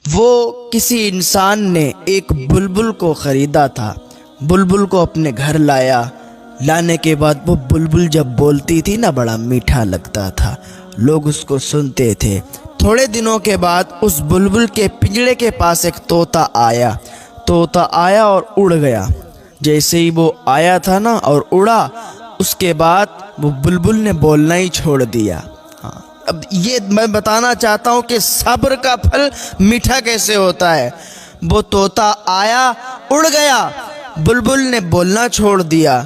وہ کسی انسان نے ایک بلبل کو خریدا تھا، بلبل کو اپنے گھر لایا، لانے کے بعد وہ بلبل جب بولتی تھی نا بڑا میٹھا لگتا تھا، لوگ اس کو سنتے تھے۔ تھوڑے دنوں کے بعد اس بلبل کے پنجرے کے پاس ایک طوطا آیا اور اڑ گیا۔ جیسے ہی وہ آیا تھا نا اور اڑا، اس کے بعد وہ بلبل نے بولنا ہی چھوڑ دیا۔ اب یہ میں بتانا چاہتا ہوں کہ صبر کا پھل میٹھا کیسے ہوتا ہے۔ وہ طوطا آیا، اڑ گیا، بلبل نے بولنا چھوڑ دیا۔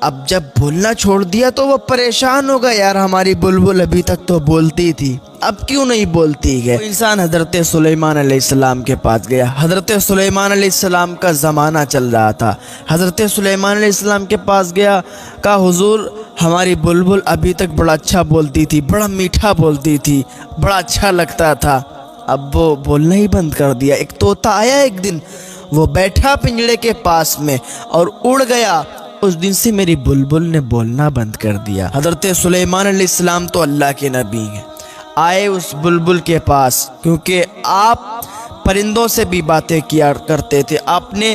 اب جب بولنا چھوڑ دیا تو وہ پریشان ہو گیا، یار ہماری بلبل ابھی تک تو بولتی تھی، اب کیوں نہیں بولتی ہے۔ وہ انسان حضرت سلیمان علیہ السلام کے پاس گیا۔ حضرت سلیمان علیہ السلام کا زمانہ چل رہا تھا۔ حضرت سلیمان علیہ السلام کے پاس گیا، کہا حضور ہماری بلبل ابھی تک بڑا اچھا بولتی تھی، بڑا میٹھا بولتی تھی، بڑا اچھا لگتا تھا، اب وہ بولنا ہی بند کر دیا۔ ایک طوطا آیا ایک دن، وہ بیٹھا پنجرے کے پاس میں اور اڑ گیا، اس دن سے میری بلبل نے بولنا بند کر دیا۔ حضرت سلیمان علیہ السلام تو اللہ کے نبی ہیں، آئے اس بلبل کے پاس، کیونکہ آپ پرندوں سے بھی باتیں کیا کرتے تھے، آپ نے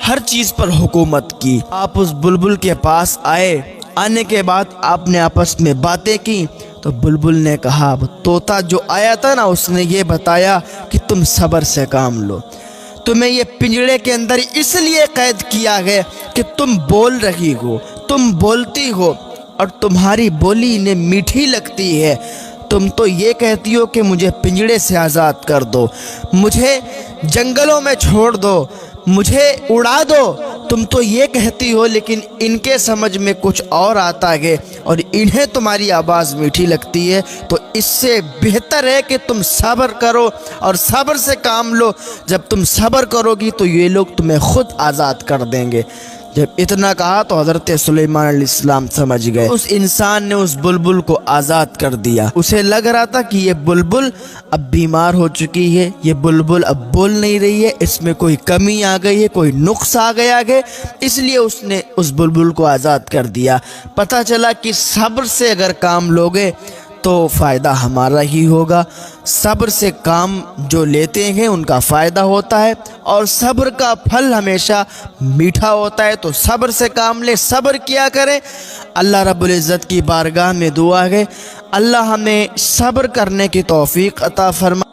ہر چیز پر حکومت کی۔ آپ اس بلبل کے پاس آئے، آنے کے بعد آپ نے آپس میں باتیں کی تو بلبل نے کہا، طوطا جو آیا تھا نا اس نے یہ بتایا کہ تم صبر سے کام لو، تمہیں یہ پنجرے کے اندر اس لیے قید کیا گیا کہ تم بول رہی ہو، تم بولتی ہو اور تمہاری بولی انہیں میٹھی لگتی ہے۔ تم تو یہ کہتی ہو کہ مجھے پنجرے سے آزاد کر دو، مجھے جنگلوں میں چھوڑ دو، مجھے اڑا دو، تم تو یہ کہتی ہو، لیکن ان کے سمجھ میں کچھ اور آتا ہے اور انہیں تمہاری آواز میٹھی لگتی ہے۔ تو اس سے بہتر ہے کہ تم صبر کرو اور صبر سے کام لو۔ جب تم صبر کرو گی تو یہ لوگ تمہیں خود آزاد کر دیں گے۔ جب اتنا کہا تو حضرت سلیمان علیہ السلام سمجھ گئے، اس انسان نے اس بلبل کو آزاد کر دیا۔ اسے لگ رہا تھا کہ یہ بلبل اب بیمار ہو چکی ہے، یہ بلبل اب بول نہیں رہی ہے، اس میں کوئی کمی آ گئی ہے، کوئی نقص آ گیا ہے، اس لیے اس نے اس بلبل کو آزاد کر دیا۔ پتہ چلا کہ صبر سے اگر کام لوگے تو فائدہ ہمارا ہی ہوگا۔ صبر سے کام جو لیتے ہیں ان کا فائدہ ہوتا ہے، اور صبر کا پھل ہمیشہ میٹھا ہوتا ہے۔ تو صبر سے کام لے، صبر کیا کریں۔ اللہ رب العزت کی بارگاہ میں دعا ہے، اللہ ہمیں صبر کرنے کی توفیق عطا فرمائے۔